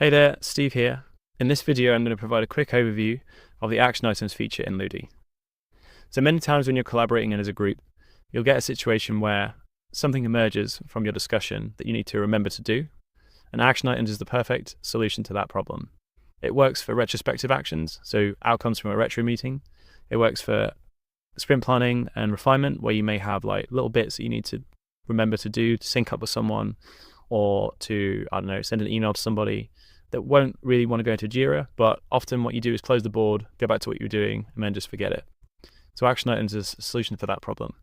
Hey there, Steve here. In this video, I'm going to provide a quick overview of the Action Items feature in Ludi. So many times when you're collaborating as a group, you'll get a situation where something emerges from your discussion that you need to remember to do, and Action Items is the perfect solution to that problem. It works for retrospective actions, so outcomes from a retro meeting. It works for sprint planning and refinement, where you may have like little bits that you need to remember to do to sync up with someone, or to, I don't know, send an email to somebody that won't really want to go into Jira, but often what you do is close the board, go back to what you were doing, and then just forget it. So Action Items is a solution for that problem.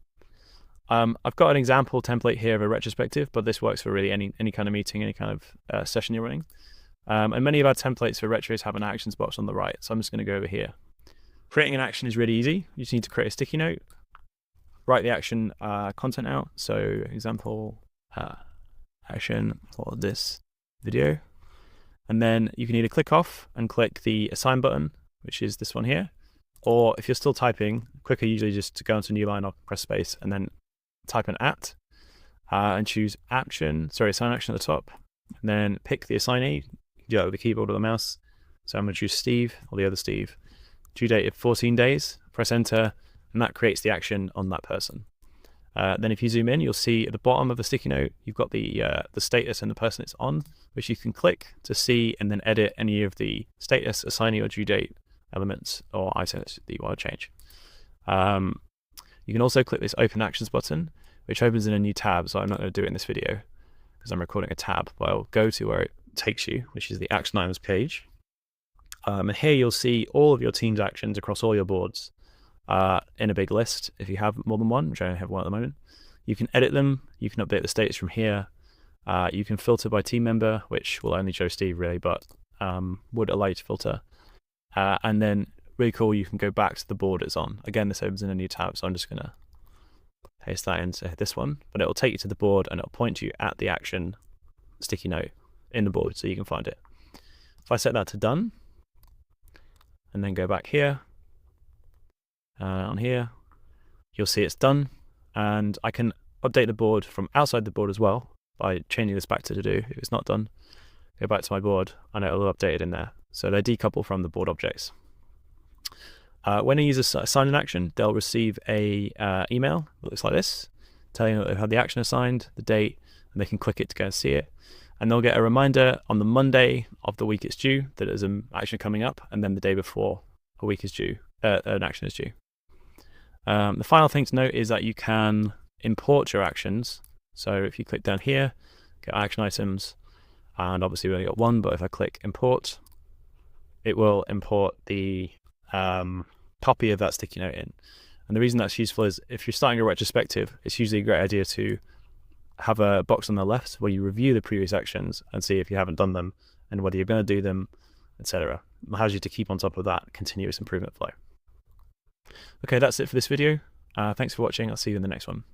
I've got an example template here of a retrospective, but this works for really any kind of meeting, any kind of session you're running. And many of our templates for retros have an actions box on the right, so I'm just going to go over here. Creating an action is really easy. You just need to create a sticky note, write the action content out. So example, action for this video. And then you can either click off and click the assign button, which is this one here, or if you're still typing, quicker usually just to go into a new line or press space and then type an @ and choose assign action at the top, and then pick the assignee. You do that with the keyboard or the mouse. So I'm going to choose Steve or the other Steve. Due date of 14 days, press enter, and that creates the action on that person. Then if you zoom in, you'll see at the bottom of the sticky note, you've got the status and the person it's on, which you can click to see and then edit any of the status, assignee, or due date elements or items that you want to change. You can also click this Open Actions button, which opens in a new tab. So I'm not going to do it in this video because I'm recording a tab, but I'll go to where it takes you, which is the Action Items page. And here you'll see all of your team's actions across all your boards. In a big list if you have more than one, which I only have one at the moment. You can edit them, you can update the status from here, you can filter by team member, which will only show Steve really, but would allow you to filter. And then really cool, you can go back to the board it's on. Again, this opens in a new tab, so I'm just going to paste that into this one, but it will take you to the board and it'll point you at the action sticky note in the board so you can find it. If I set that to done and then go back here, on here, you'll see it's done, and I can update the board from outside the board as well by changing this back to do. If it's not done, go back to my board and it'll update it in there. So they decouple from the board objects. When a user assigns an action, they'll receive a email that looks like this, telling them that they've had the action assigned, the date, and they can click it to go and see it. And they'll get a reminder on the Monday of the week it's due that there's an action coming up, and then the day before a week is due, an action is due. The final thing to note is that you can import your actions. So if you click down here, get action items, and obviously we only got one, but if I click import, it will import the copy of that sticky note in. And the reason that's useful is if you're starting a retrospective, it's usually a great idea to have a box on the left where you review the previous actions and see if you haven't done them and whether you're going to do them, etc. It allows you to keep on top of that continuous improvement flow. Okay, that's it for this video. Thanks for watching. I'll see you in the next one.